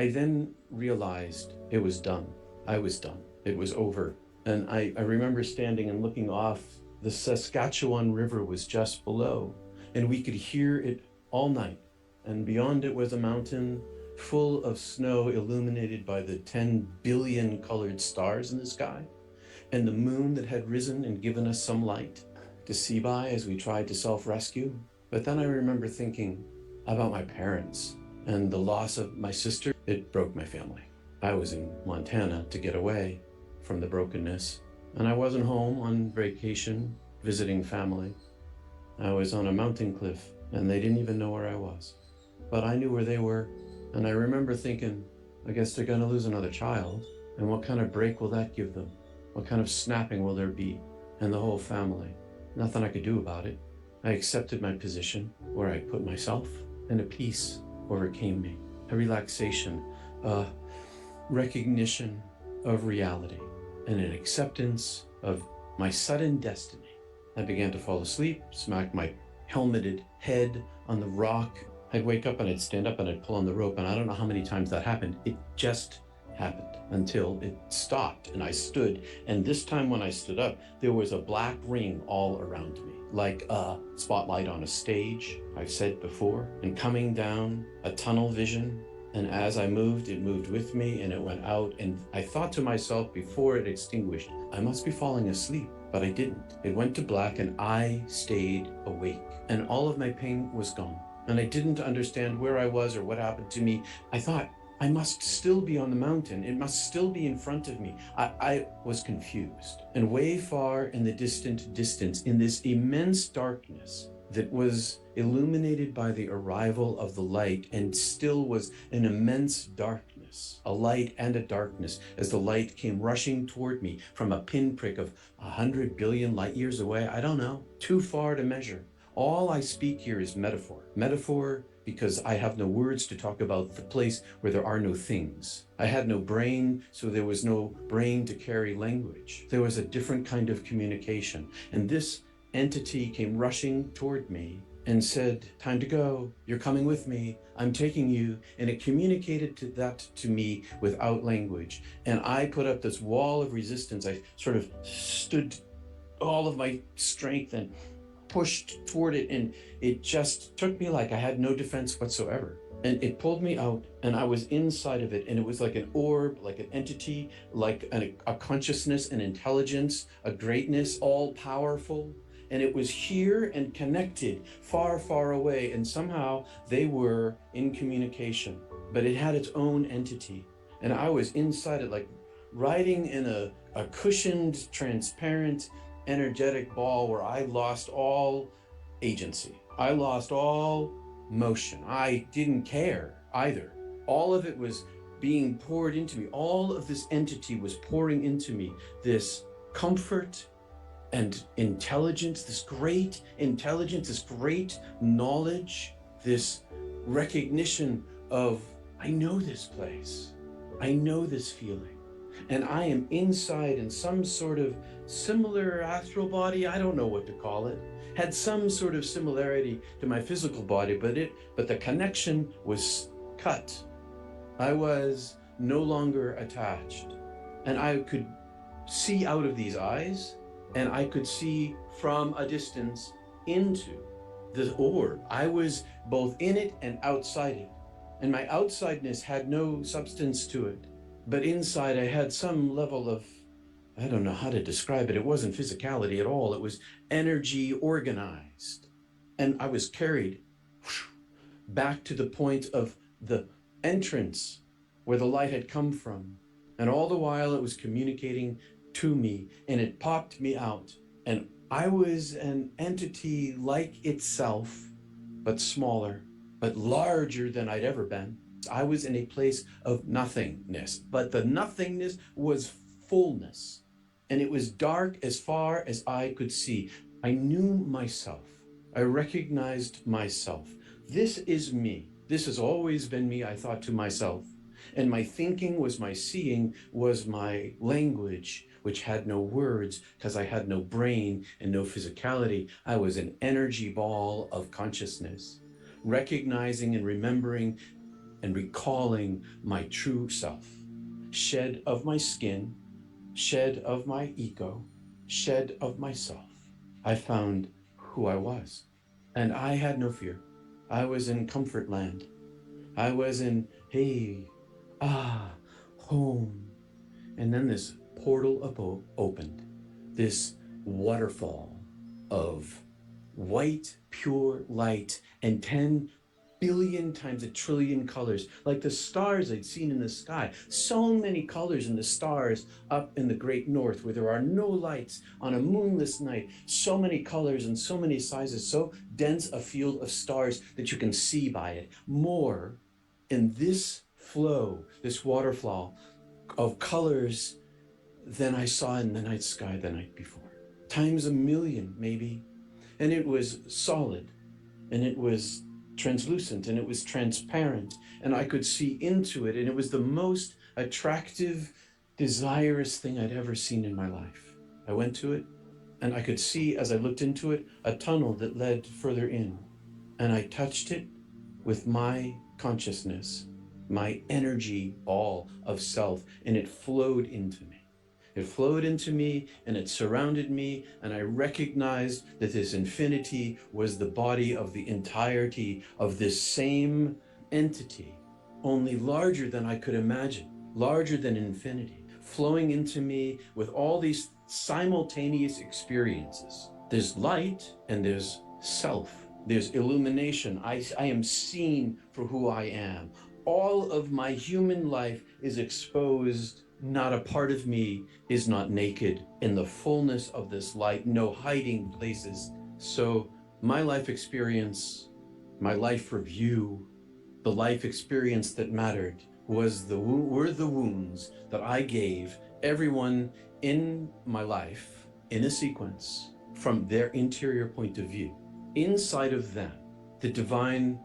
I then realized it was done. I was done. It was over. And I remember standing and looking off. The Saskatchewan River was just below, and we could hear it all night. And beyond it was a mountain full of snow illuminated by the 10 billion colored stars in the sky, and the moon that had risen and given us some light to see by as we tried to self-rescue. But then I remember thinking about my parents and the loss of my sister. It broke my family. I was in Montana to get away from the brokenness, and I wasn't home on vacation visiting family. I was on a mountain cliff, and they didn't even know where I was. But I knew where they were, and I remember thinking, I guess they're gonna lose another child, and what kind of break will that give them? What kind of snapping will there be? And the whole family. Nothing I could do about it. I accepted my position, where I put myself, and a peace overcame me. A relaxation, a recognition of reality, and an acceptance of my sudden destiny. I began to fall asleep, smack my helmeted head on the rock. I'd wake up and I'd stand up and I'd pull on the rope, and I don't know how many times that happened. It just happened until it stopped, and I stood. And this time when I stood up, there was a black ring all around me, like a spotlight on a stage, I've said before, and coming down a tunnel vision. And as I moved, it moved with me, and it went out. And I thought to myself before it extinguished, I must be falling asleep, but I didn't. It went to black and I stayed awake, and all of my pain was gone. And I didn't understand where I was or what happened to me. I thought, I must still be on the mountain. It must still be in front of me. I was confused. And way far in the distant distance, in this immense darkness that was illuminated by the arrival of the light, and still was an immense darkness, a light and a darkness, as the light came rushing toward me from a pinprick of 100 billion light years away. I don't know, too far to measure. All I speak here is metaphor. Metaphor because I have no words to talk about the place where there are no things. I had no brain, so there was no brain to carry language. There was a different kind of communication. And this entity came rushing toward me and said, time to go. You're coming with me. I'm taking you. And it communicated that to me without language. And I put up this wall of resistance. I sort of stood all of my strength and pushed toward it, and it just took me like I had no defense whatsoever. And it pulled me out, and I was inside of it, and it was like an orb, like an entity, like a consciousness, an intelligence, a greatness, all powerful. And it was here and connected, far, far away, and somehow they were in communication, but it had its own entity. And I was inside it, like riding in a cushioned, transparent, energetic ball where I lost all agency. I lost all motion. I didn't care either. All of it was being poured into me. All of this entity was pouring into me, this comfort and intelligence, this great intelligence, this great knowledge, this recognition of, I know this place. I know this feeling. And I am inside in some sort of similar astral body. I don't know what to call it. Had some sort of similarity to my physical body, but the connection was cut. I was no longer attached. And I could see out of these eyes, and I could see from a distance into the orb. I was both in it and outside it. And my outsideness had no substance to it. But inside I had some level of, I don't know how to describe it. It wasn't physicality at all. It was energy organized. And I was carried back to the point of the entrance where the light had come from. And all the while it was communicating to me, and it popped me out. And I was an entity like itself, but smaller, but larger than I'd ever been. I was in a place of nothingness, but the nothingness was fullness, and it was dark as far as I could see. I knew myself. I recognized myself. This is me. This has always been me, I thought to myself. And my thinking was my seeing, was my language, which had no words because I had no brain and no physicality. I was an energy ball of consciousness, recognizing and remembering and recalling my true self, shed of my skin, shed of my ego, shed of myself. I found who I was, and I had no fear. I was in comfort land. I was in, hey, home. And then this portal opened, this waterfall of white, pure light, and 10 billion times a trillion colors, like the stars I'd seen in the sky. So many colors in the stars up in the great north where there are no lights on a moonless night. So many colors and so many sizes, so dense a field of stars that you can see by it. More in this flow, this waterfall of colors than I saw in the night sky the night before. Times a million, maybe. And it was solid, and it was translucent, and it was transparent, and I could see into it, and it was the most attractive, desirous thing I'd ever seen in my life. I went to it, and I could see, as I looked into it, a tunnel that led further in, and I touched it with my consciousness, my energy ball of self, and it flowed into me. It flowed into me and it surrounded me, and I recognized that this infinity was the body of the entirety of this same entity, only larger than I could imagine, larger than infinity, flowing into me with all these simultaneous experiences. There's light and there's self. There's illumination. I am seen for who I am. All of my human life is exposed. Not a part of me is not naked in the fullness of this light, no hiding places. So my life experience, my life review, the life experience that mattered were the wounds that I gave everyone in my life in a sequence from their interior point of view. Inside of them, the divine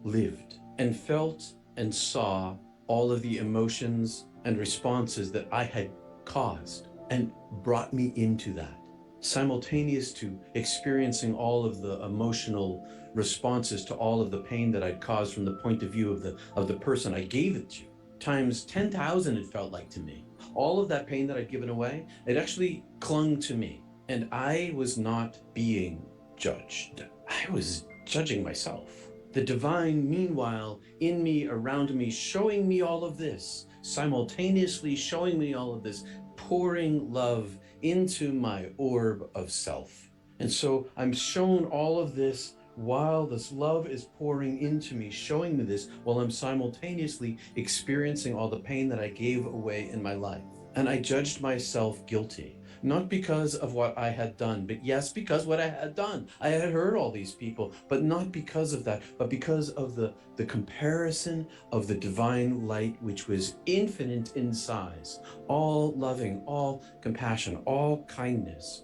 lived and felt and saw all of the emotions and responses that I had caused and brought me into that. Simultaneous to experiencing all of the emotional responses to all of the pain that I'd caused from the point of view of the person I gave it to, times 10,000 it felt like to me. All of that pain that I'd given away, it actually clung to me, and I was not being judged. I was judging myself. The divine, meanwhile, in me, around me, showing me all of this, simultaneously showing me all of this, pouring love into my orb of self. And so I'm shown all of this while this love is pouring into me, showing me this while I'm simultaneously experiencing all the pain that I gave away in my life. And I judged myself guilty. Not because of what I had done, but yes, because what I had done. I had hurt all these people, but not because of that, but because of the comparison of the divine light, which was infinite in size, all loving, all compassion, all kindness,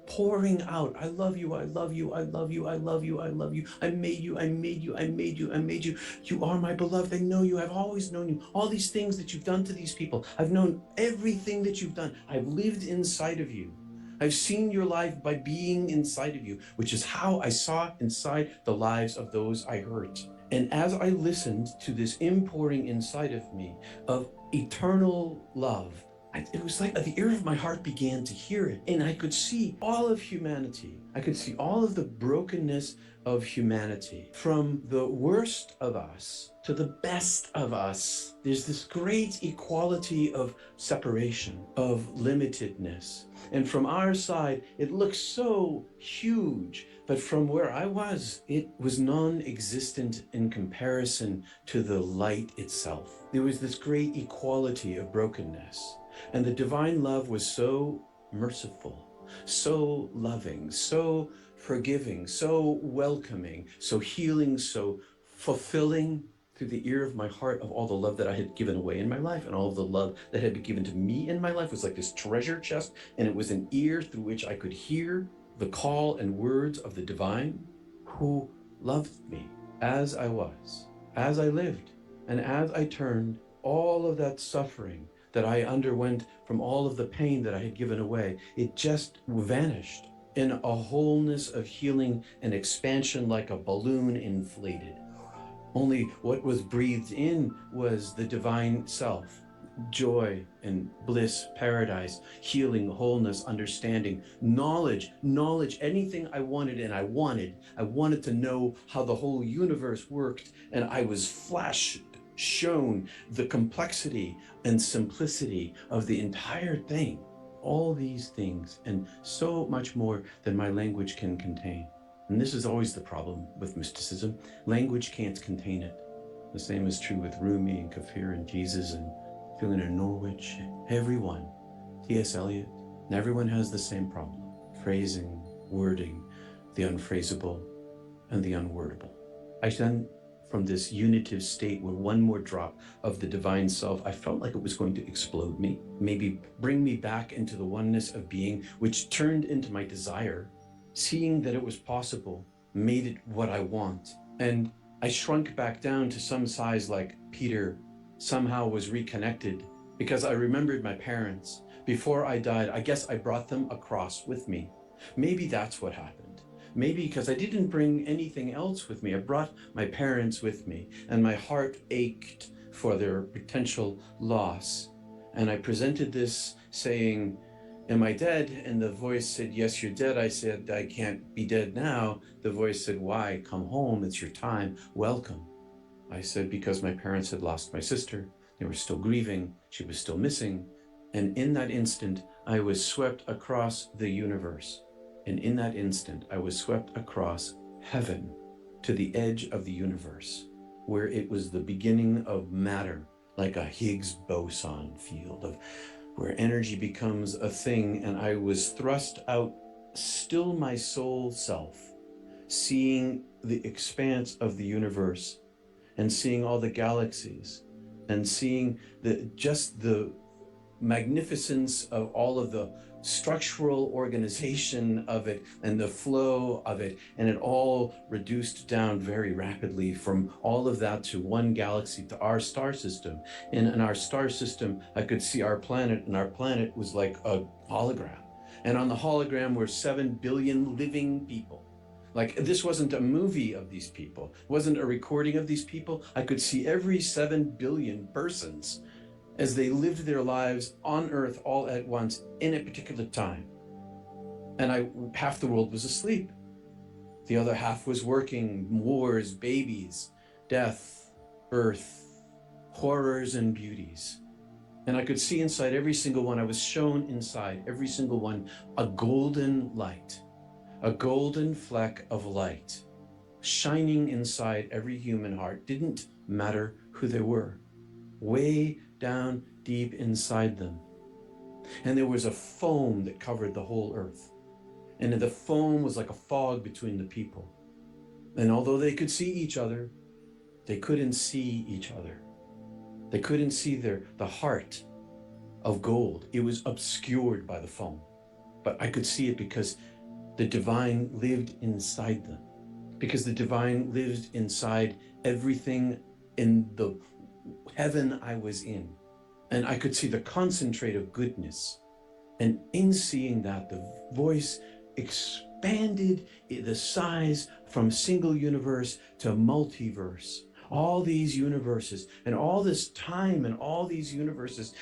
pouring out. I love you, I love you, I love you, I love you, I love you. I made you, I made you, I made you, I made you. You are my beloved. I know you. I've always known you. All these things that you've done to these people. I've known everything that you've done. I've lived inside of you. I've seen your life by being inside of you, which is how I saw inside the lives of those I hurt. And as I listened to this impouring inside of me of eternal love, it was like the ear of my heart began to hear it, and I could see all of humanity. I could see all of the brokenness of humanity, from the worst of us to the best of us. There's this great equality of separation, of limitedness. And from our side, it looks so huge, but from where I was, it was non-existent in comparison to the light itself. There was this great equality of brokenness. And the divine love was so merciful, so loving, so forgiving, so welcoming, so healing, so fulfilling through the ear of my heart of all the love that I had given away in my life, and all of the love that had been given to me in my life was like this treasure chest, and it was an ear through which I could hear the call and words of the divine who loved me as I was, as I lived, and as I turned all of that suffering that I underwent from all of the pain that I had given away, it just vanished in a wholeness of healing and expansion like a balloon inflated. Only what was breathed in was the divine self, joy and bliss, paradise, healing, wholeness, understanding, knowledge, anything I wanted. And I wanted to know how the whole universe worked. And I was shown the complexity and simplicity of the entire thing. All these things and so much more than my language can contain. And this is always the problem with mysticism. Language can't contain it. The same is true with Rumi and Kafir and Jesus and feeling in Norwich. Everyone, T.S. Eliot, and everyone has the same problem. Phrasing, wording, the unphrasable, and the unwordable. I then, from this unitive state where one more drop of the divine self, I felt like it was going to explode me, maybe bring me back into the oneness of being, which turned into my desire. Seeing that it was possible made it what I want. And I shrunk back down to some size like Peter somehow was reconnected because I remembered my parents. Before I died, I guess I brought them across with me. Maybe that's what happened. Maybe because I didn't bring anything else with me. I brought my parents with me, and my heart ached for their potential loss. And I presented this saying, am I dead? And the voice said, yes, you're dead. I said, I can't be dead now. The voice said, why? Come home. It's your time. Welcome. I said, because my parents had lost my sister. They were still grieving. She was still missing. And in that instant, I was swept across the universe. And in that instant, I was swept across heaven to the edge of the universe, where it was the beginning of matter, like a Higgs boson field of where energy becomes a thing. And I was thrust out, still my soul self, seeing the expanse of the universe and seeing all the galaxies and seeing just the magnificence of all of the structural organization of it and the flow of it, and it all reduced down very rapidly from all of that to one galaxy, to our star system. And in our star system, I could see our planet, and our planet was like a hologram. And on the hologram were 7 billion living people. Like, this wasn't a movie of these people, it wasn't a recording of these people. I could see every 7 billion persons as they lived their lives on Earth all at once in a particular time. And half the world was asleep. The other half was working, wars, babies, death, birth, horrors and beauties. And I could see inside every single one. I was shown inside every single one a golden light, a golden fleck of light shining inside every human heart. Didn't matter who they were. Way down deep inside them. And there was a foam that covered the whole earth. And the foam was like a fog between the people. And although they could see each other, they couldn't see each other. They couldn't see the heart of gold. It was obscured by the foam. But I could see it because the divine lived inside them. Because the divine lived inside everything in the heaven I was in. And I could see the concentrate of goodness. And in seeing that, the voice expanded the size from single universe to multiverse. All these universes and all this time and all these universes.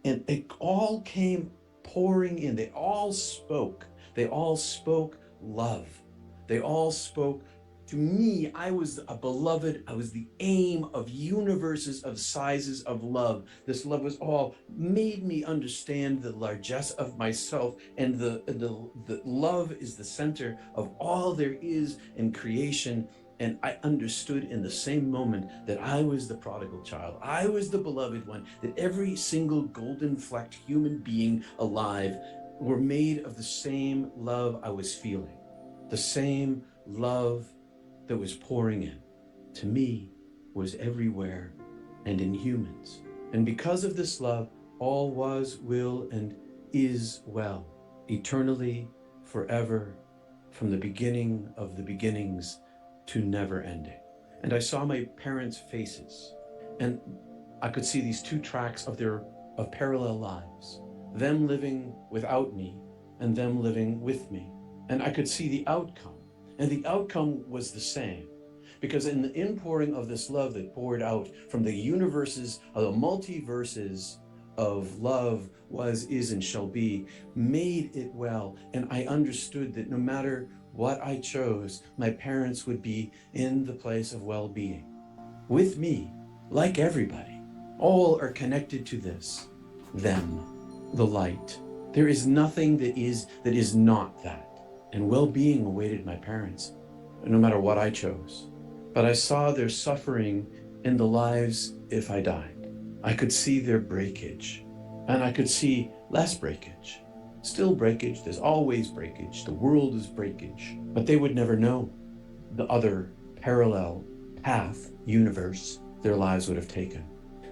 And it all came pouring in. They all spoke. They all spoke love. They all spoke. To me, I was a beloved. I was the aim of universes of sizes of love. This love was all made me understand the largesse of myself, and the love is the center of all there is in creation. And I understood in the same moment that I was the prodigal child. I was the beloved one, that every single golden flecked human being alive were made of the same love I was feeling, the same love that was pouring in, to me, was everywhere and in humans. And because of this love, all was, will, and is well, eternally, forever, from the beginning of the beginnings to never ending. And I saw my parents' faces, and I could see these two tracks of parallel lives, them living without me and them living with me. And I could see the outcome. And the outcome was the same. because in the inpouring of this love that poured out from the universes, of the multiverses of love was, is, and shall be, made it well. And I understood that no matter what I chose, my parents would be in the place of well-being with me, like everybody. All are connected to this, them, the light. There is nothing that is not that. And well-being awaited my parents, no matter what I chose. But I saw their suffering in the lives if I died. I could see their breakage, and I could see less breakage. Still breakage, there's always breakage, the world is breakage, but they would never know the other parallel path, universe, their lives would have taken.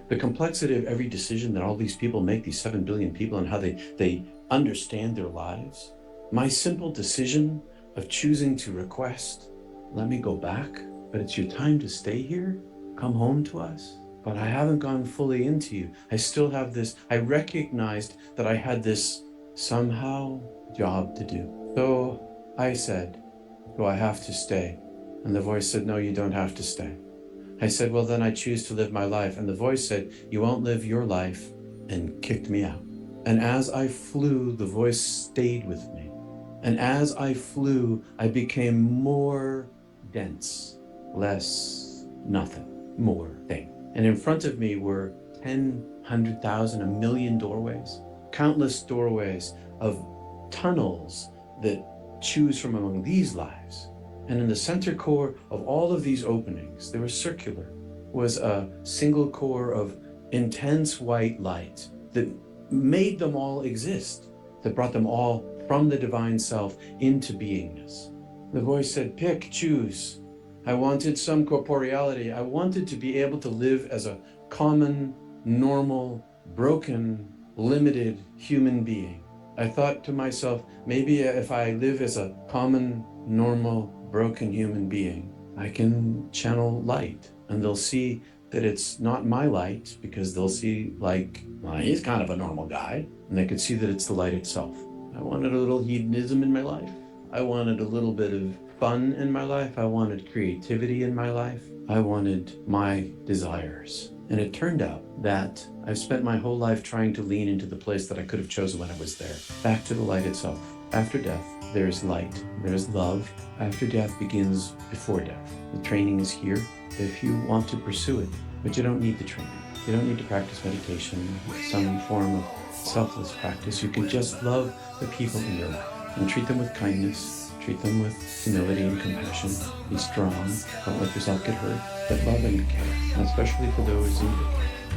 The complexity of every decision that all these people make, these 7 billion people, and how they understand their lives. My simple decision of choosing to request, let me go back, but it's your time to stay here, come home to us. But I haven't gone fully into you. I still have this, I recognized that I had this somehow job to do. So I said, do I have to stay? And the voice said, no, you don't have to stay. I said, well, then I choose to live my life. And the voice said, you won't live your life, and kicked me out. And as I flew, the voice stayed with me. And as I flew, I became more dense, less nothing, more thing. And in front of me were 10, 100,000, a million doorways, countless doorways of tunnels that choose from among these lives. And in the center core of all of these openings, they were circular, was a single core of intense white light that made them all exist, that brought them all from the divine self into beingness. The voice said, pick, choose. I wanted some corporeality. I wanted to be able to live as a common, normal, broken, limited human being. I thought to myself, maybe if I live as a common, normal, broken human being, I can channel light, and they'll see that it's not my light, because they'll see, like, well, he's kind of a normal guy, and they could see that it's the light itself. I wanted a little hedonism in my life. I wanted a little bit of fun in my life. I wanted creativity in my life. I wanted my desires. And it turned out that I've spent my whole life trying to lean into the place that I could have chosen when I was there, back to the light itself. After death, there's light, there's love. After death begins before death. The training is here if you want to pursue it, but you don't need the training. You don't need to practice meditation, some form of selfless practice. You can just love the people in your life and treat them with kindness, treat them with humility and compassion. Be strong, don't let yourself get hurt, but love and care, and especially for those in need.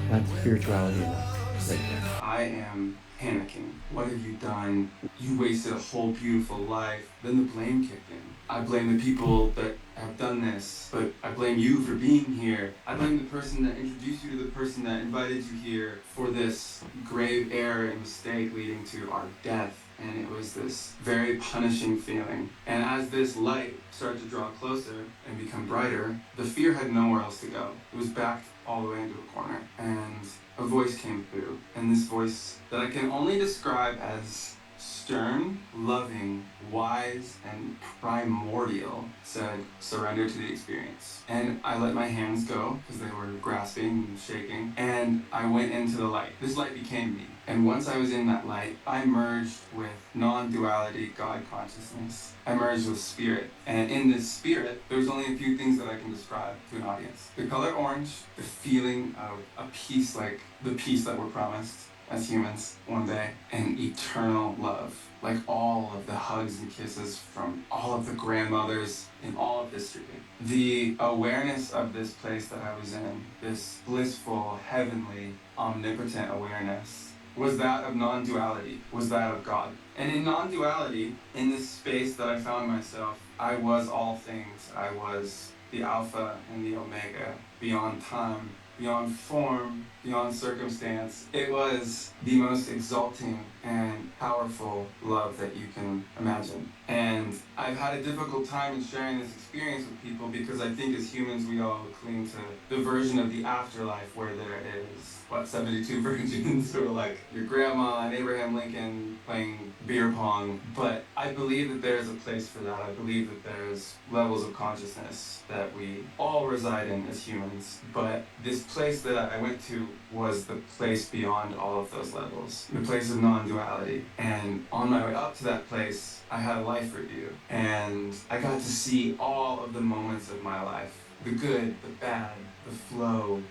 That's spirituality enough, right there. I am panicking. What have you done? You wasted a whole beautiful life. Then the blame kicked in. I blame the people that have done this, but I blame you for being here. I blame the person that introduced you to the person that invited you here for this grave error and mistake leading to our death. And it was this very punishing feeling. And as this light started to draw closer and become brighter, the fear had nowhere else to go. It was backed all the way into a corner. And a voice came through. And this voice that I can only describe as stern, loving, wise, and primordial said, surrender to the experience. And I let my hands go because they were grasping and shaking. And I went into the light. This light became me. And once I was in that light, I merged with non-duality God consciousness. I merged with spirit. And in this spirit, there's only a few things that I can describe to an audience. The color orange, the feeling of a peace like the peace that we're promised as humans one day, and eternal love. Like all of the hugs and kisses from all of the grandmothers in all of history. The awareness of this place that I was in, this blissful, heavenly, omnipotent awareness, was that of non-duality, was that of God. And in non-duality, in this space that I found myself, I was all things. I was the Alpha and the Omega, beyond time, beyond form, beyond circumstance. It was the most exalting and powerful love that you can imagine. And I've had a difficult time in sharing this experience with people because I think as humans we all cling to the version of the afterlife where there is, 72 virgins or like your grandma and Abraham Lincoln playing beer pong. But I believe that there's a place for that. I believe that there's levels of consciousness that we all reside in as humans. But this place that I went to was the place beyond all of those levels, the place of non-duality. And on my way up to that place, I had a life review, and I got to see all of the moments of my life. The good, the bad, the flow,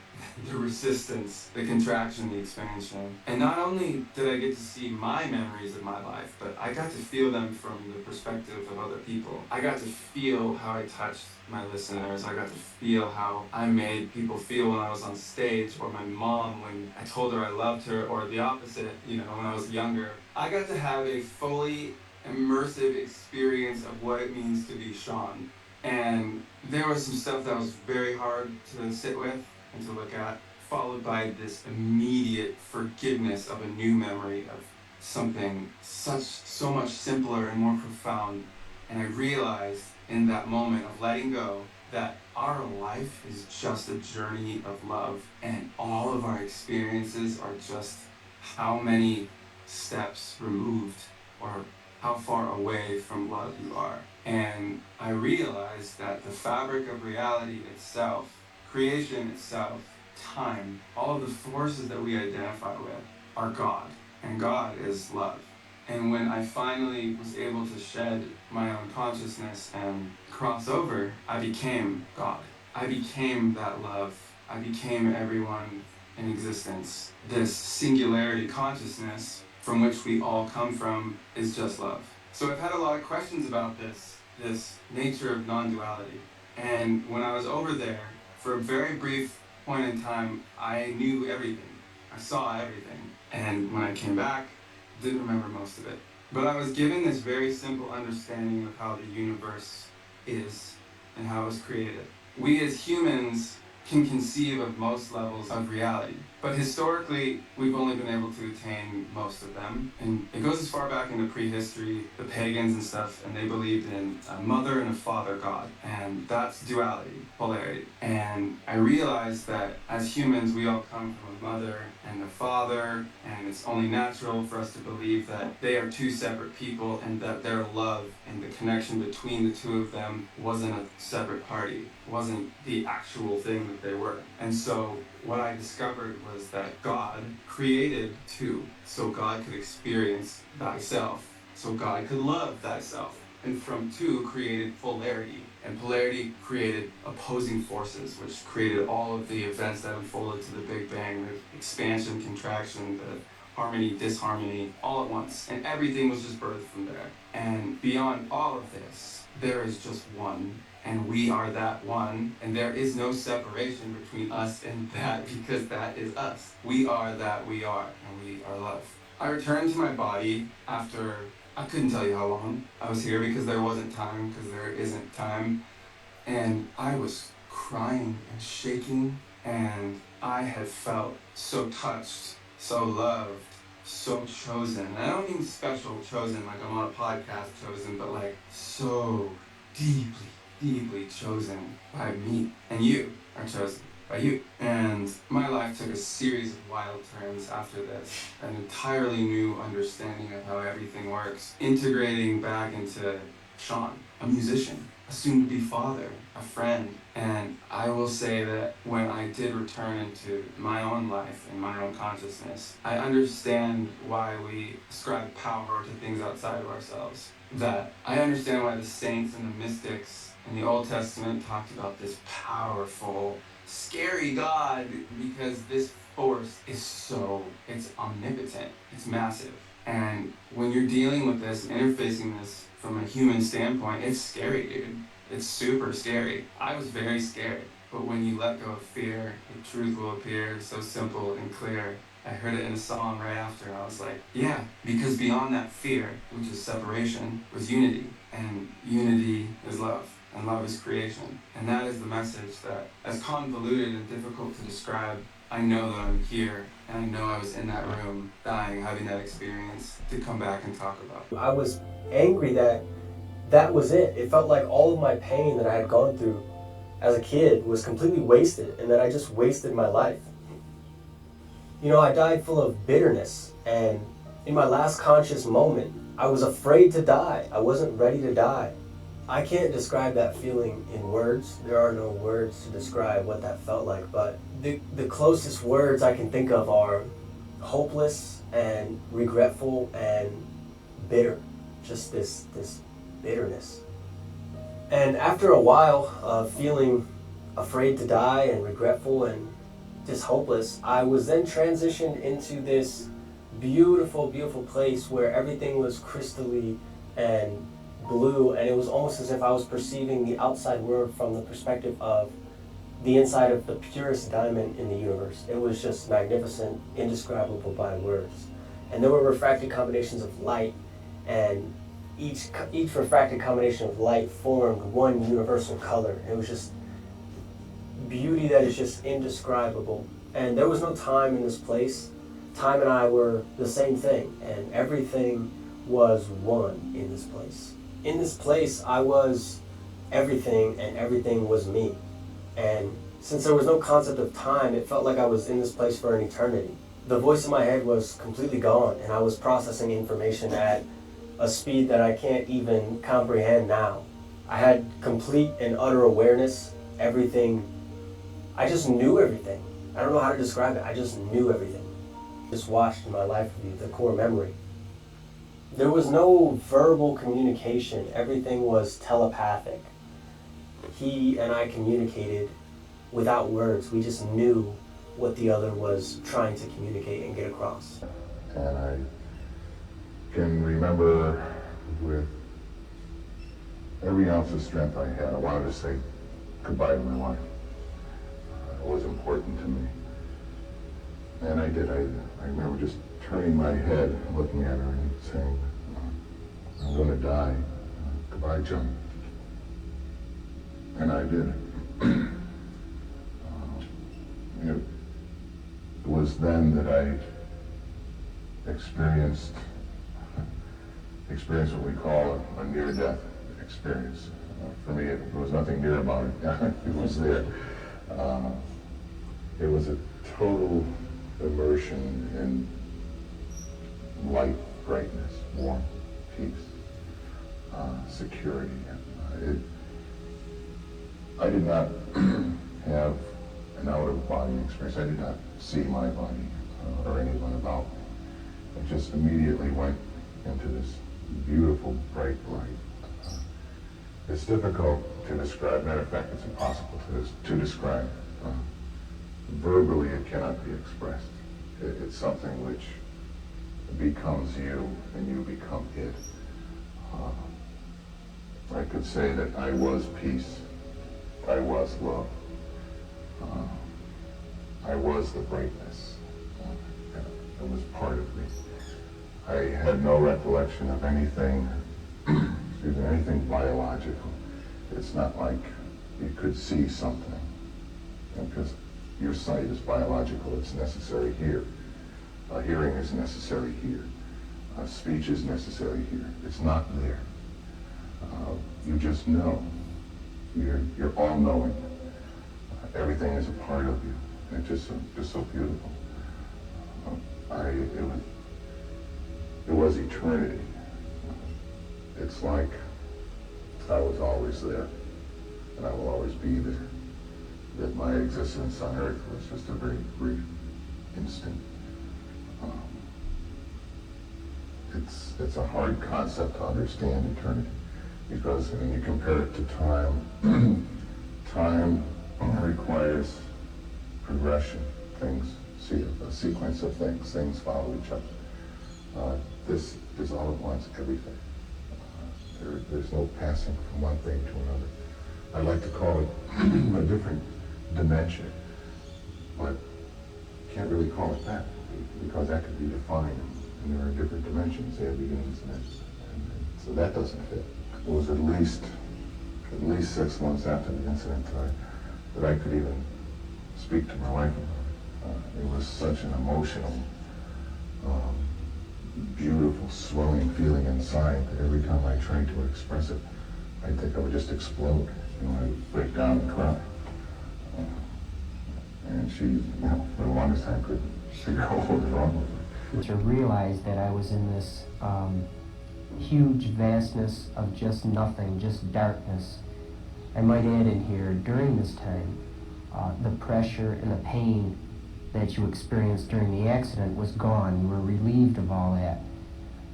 the resistance, the contraction, the expansion. And not only did I get to see my memories of my life, but I got to feel them from the perspective of other people. I got to feel how I touched my listeners. I got to feel how I made people feel when I was on stage, or my mom when I told her I loved her, or the opposite, when I was younger. I got to have a fully immersive experience of what it means to be Sean. And there was some stuff that was very hard to sit with and to look at, followed by this immediate forgiveness of a new memory of something so much simpler and more profound. And I realized in that moment of letting go that our life is just a journey of love, and all of our experiences are just how many steps removed or how far away from love you are. And I realized that the fabric of reality itself, creation itself, time, all of the forces that we identify with are God, and God is love. And when I finally was able to shed my own consciousness and cross over, I became God. I became that love. I became everyone in existence. This singularity consciousness from which we all come from is just love. So I've had a lot of questions about this nature of non-duality. And when I was over there, for a very brief point in time, I knew everything. I saw everything. And when I came back, didn't remember most of it. But I was given this very simple understanding of how the universe is and how it was created. We as humans can conceive of most levels of reality, but historically we've only been able to attain most of them. And it goes as far back into prehistory, the pagans and stuff, and they believed in a mother and a father god, and that's duality, polarity. And I realized that as humans we all come from a mother and a father, and it's only natural for us to believe that they are two separate people, and that their love and the connection between the two of them wasn't a separate party, wasn't the actual thing that they were. And so what I discovered was that God created two, so God could experience thyself, so God could love thyself. And from two created polarity, and polarity created opposing forces, which created all of the events that unfolded to the Big Bang, the expansion, contraction, the harmony, disharmony, all at once. And everything was just birthed from there. And beyond all of this, there is just one. And we are that one, and there is no separation between us and that, because that is us. We are that we are, and we are love. I returned to my body after, I couldn't tell you how long I was here, because there wasn't time, because there isn't time. And I was crying and shaking, and I had felt so touched, so loved, so chosen. And I don't mean special chosen, like I'm on a podcast chosen, but like so deeply chosen by me. And you are chosen by you. And my life took a series of wild turns after this. An entirely new understanding of how everything works. Integrating back into Sean, a musician, a soon-to-be father, a friend. And I will say that when I did return into my own life and my own consciousness, I understand why we ascribe power to things outside of ourselves. That I understand why the saints and the mystics in the Old Testament talked about this powerful, scary God, because this force is it's omnipotent, it's massive. And when you're dealing with this, interfacing this from a human standpoint, it's scary, dude. It's super scary. I was very scared. But when you let go of fear, the truth will appear, so simple and clear. I heard it in a song right after, and I was like, yeah, because beyond that fear, which is separation, was unity. And unity is love, and love is creation. And that is the message that, as convoluted and difficult to describe I know that I'm here, and I know I was in that room, dying, having that experience to come back and talk about. I was angry that that was it. It felt like all of my pain that I had gone through as a kid was completely wasted, and that I just wasted my life. You know, I died full of bitterness, and in my last conscious moment, I was afraid to die. I wasn't ready to die. I can't describe that feeling in words. There are no words to describe what that felt like, but the closest words I can think of are hopeless and regretful and bitter. Just this bitterness. And after a while of feeling afraid to die and regretful and just hopeless, I was then transitioned into this beautiful, beautiful place where everything was crystally and blue, and it was almost as if I was perceiving the outside world from the perspective of the inside of the purest diamond in the universe. It was just magnificent, indescribable by words. And there were refracted combinations of light, and each refracted combination of light formed one universal color. It was just beauty that is just indescribable. And there was no time in this place. Time and I were the same thing, and everything was one in this place. In this place, I was everything, and everything was me. And since there was no concept of time, it felt like I was in this place for an eternity. The voice in my head was completely gone, and I was processing information at a speed that I can't even comprehend now. I had complete and utter awareness, everything. I just knew everything. I don't know how to describe it. I just knew everything. Just watched in my life review, the core memory. There was no verbal communication. Everything was telepathic. He and I communicated without words. We just knew what the other was trying to communicate and get across. And I can remember with every ounce of strength I had, I wanted to say goodbye to my wife. It was important to me. And I did. I remember just turning my head, looking at her and saying, I'm going to die. Goodbye, John. And I did. It was then that I experienced what we call a near-death experience. For me, there was nothing near about it. It was there. It was a total immersion in light, brightness, warmth, peace, security. I did not have an out-of-body experience. I did not see my body or anyone about me. I just immediately went into this beautiful, bright light. It's difficult to describe. Matter of fact, it's impossible to describe. Verbally, it cannot be expressed. It's something which becomes you, and you become it. I could say that I was peace. I was love. I was the brightness. It was part of me. I had no recollection of anything, anything biological. It's not like you could see something, because your sight is biological. It's necessary here. Hearing is necessary here. Speech is necessary here. It's not there. You just know. You're all-knowing. Everything is a part of you. It's just so beautiful. It was eternity. It's like I was always there, and I will always be there. That my existence on Earth was just a very brief instant. It's a hard concept to understand, eternity, because when you compare it to time, time requires progression. Things, see a sequence of things follow each other. This is all at once, everything. There's no passing from one thing to another. I like to call it a different dimension, but can't really call it that, because that could be defined, and there are different dimensions. They have beginnings and ends, and so that doesn't fit. It was at least 6 months after the incident that I could even speak to my wife about it. It was such an emotional, um, beautiful, swelling feeling inside that every time I tried to express it, I think I would just explode. I'd break down and cry. And she, for the longest time, couldn't figure out what was wrong with me. To realize that I was in this huge vastness of just nothing, just darkness. I might add in here, during this time, the pressure and the pain that you experienced during the accident was gone. You were relieved of all that.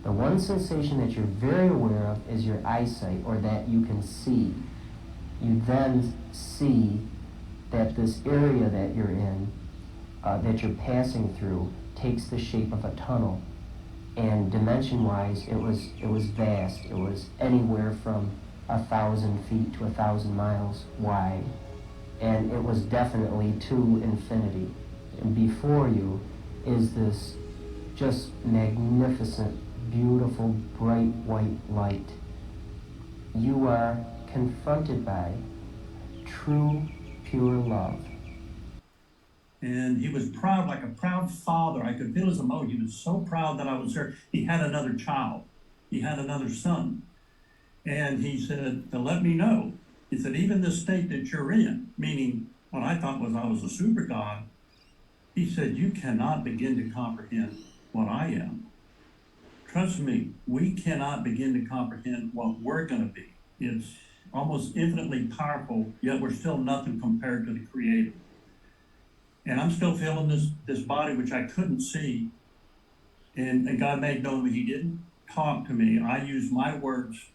The one sensation that you're very aware of is your eyesight, or that you can see. You then see that this area that you're in, that you're passing through, takes the shape of a tunnel. And dimension-wise, it was vast. It was anywhere from 1,000 feet to 1,000 miles wide. And it was definitely to infinity. And before you is this just magnificent, beautiful, bright white light. You are confronted by true, pure love. And he was proud, like a proud father. I could feel his emotion. He was so proud that I was there. He had another child. He had another son. And he said, to let me know, he said, even the state that you're in, meaning what I thought was I was a super god, he said, you cannot begin to comprehend what I am. Trust me, we cannot begin to comprehend what we're going to be. It's almost infinitely powerful, yet we're still nothing compared to the Creator. And I'm still feeling this body, which I couldn't see. And God made known to me. He didn't talk to me. I used my words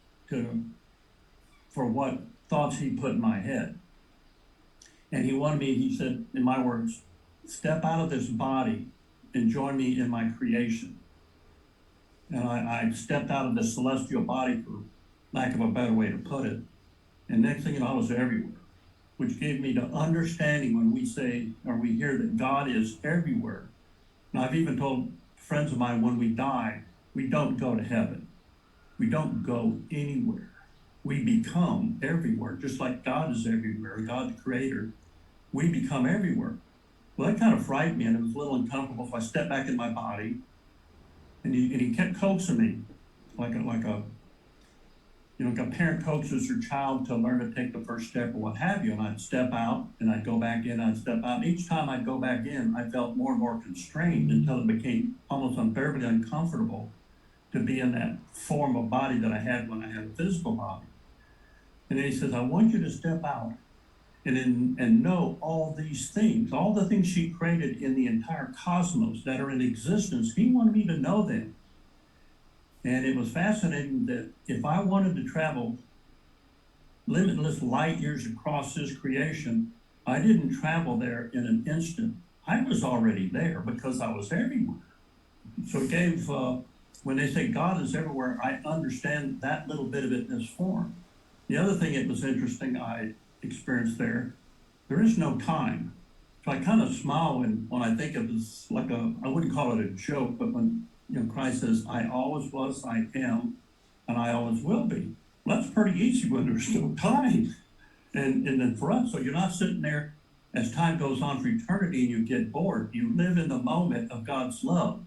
for what thoughts he put in my head. And he wanted me, he said, in my words, step out of this body and join me in my creation. And I stepped out of this celestial body, for lack of a better way to put it. And next thing you know, I was everywhere, which gave me the understanding when we say, or we hear that God is everywhere. Now, I've even told friends of mine, when we die, we don't go to heaven. We don't go anywhere. We become everywhere, just like God is everywhere, God the Creator. We become everywhere. Well, that kind of frightened me, and it was a little uncomfortable. So I stepped back in my body, and he kept coaxing me, like a parent coaxes their child to learn to take the first step or what have you. And I'd step out, and I'd go back in, I'd step out. And each time I'd go back in, I felt more and more constrained until it became almost unbearably uncomfortable to be in that form of body that I had when I had a physical body. And then he says, I want you to step out and know all these things, all the things she created in the entire cosmos that are in existence. He wanted me to know them. And it was fascinating that if I wanted to travel limitless light years across this creation, I didn't travel there in an instant. I was already there because I was everywhere. So it gave, when they say God is everywhere, I understand that little bit of it in this form. The other thing that was interesting I experienced there is no time. So I kind of smile when I think of this, like I wouldn't call it a joke, but when Christ says, I always was, I am, and I always will be. Well, that's pretty easy when there's still time. And then for us, so you're not sitting there as time goes on for eternity and you get bored. You live in the moment of God's love.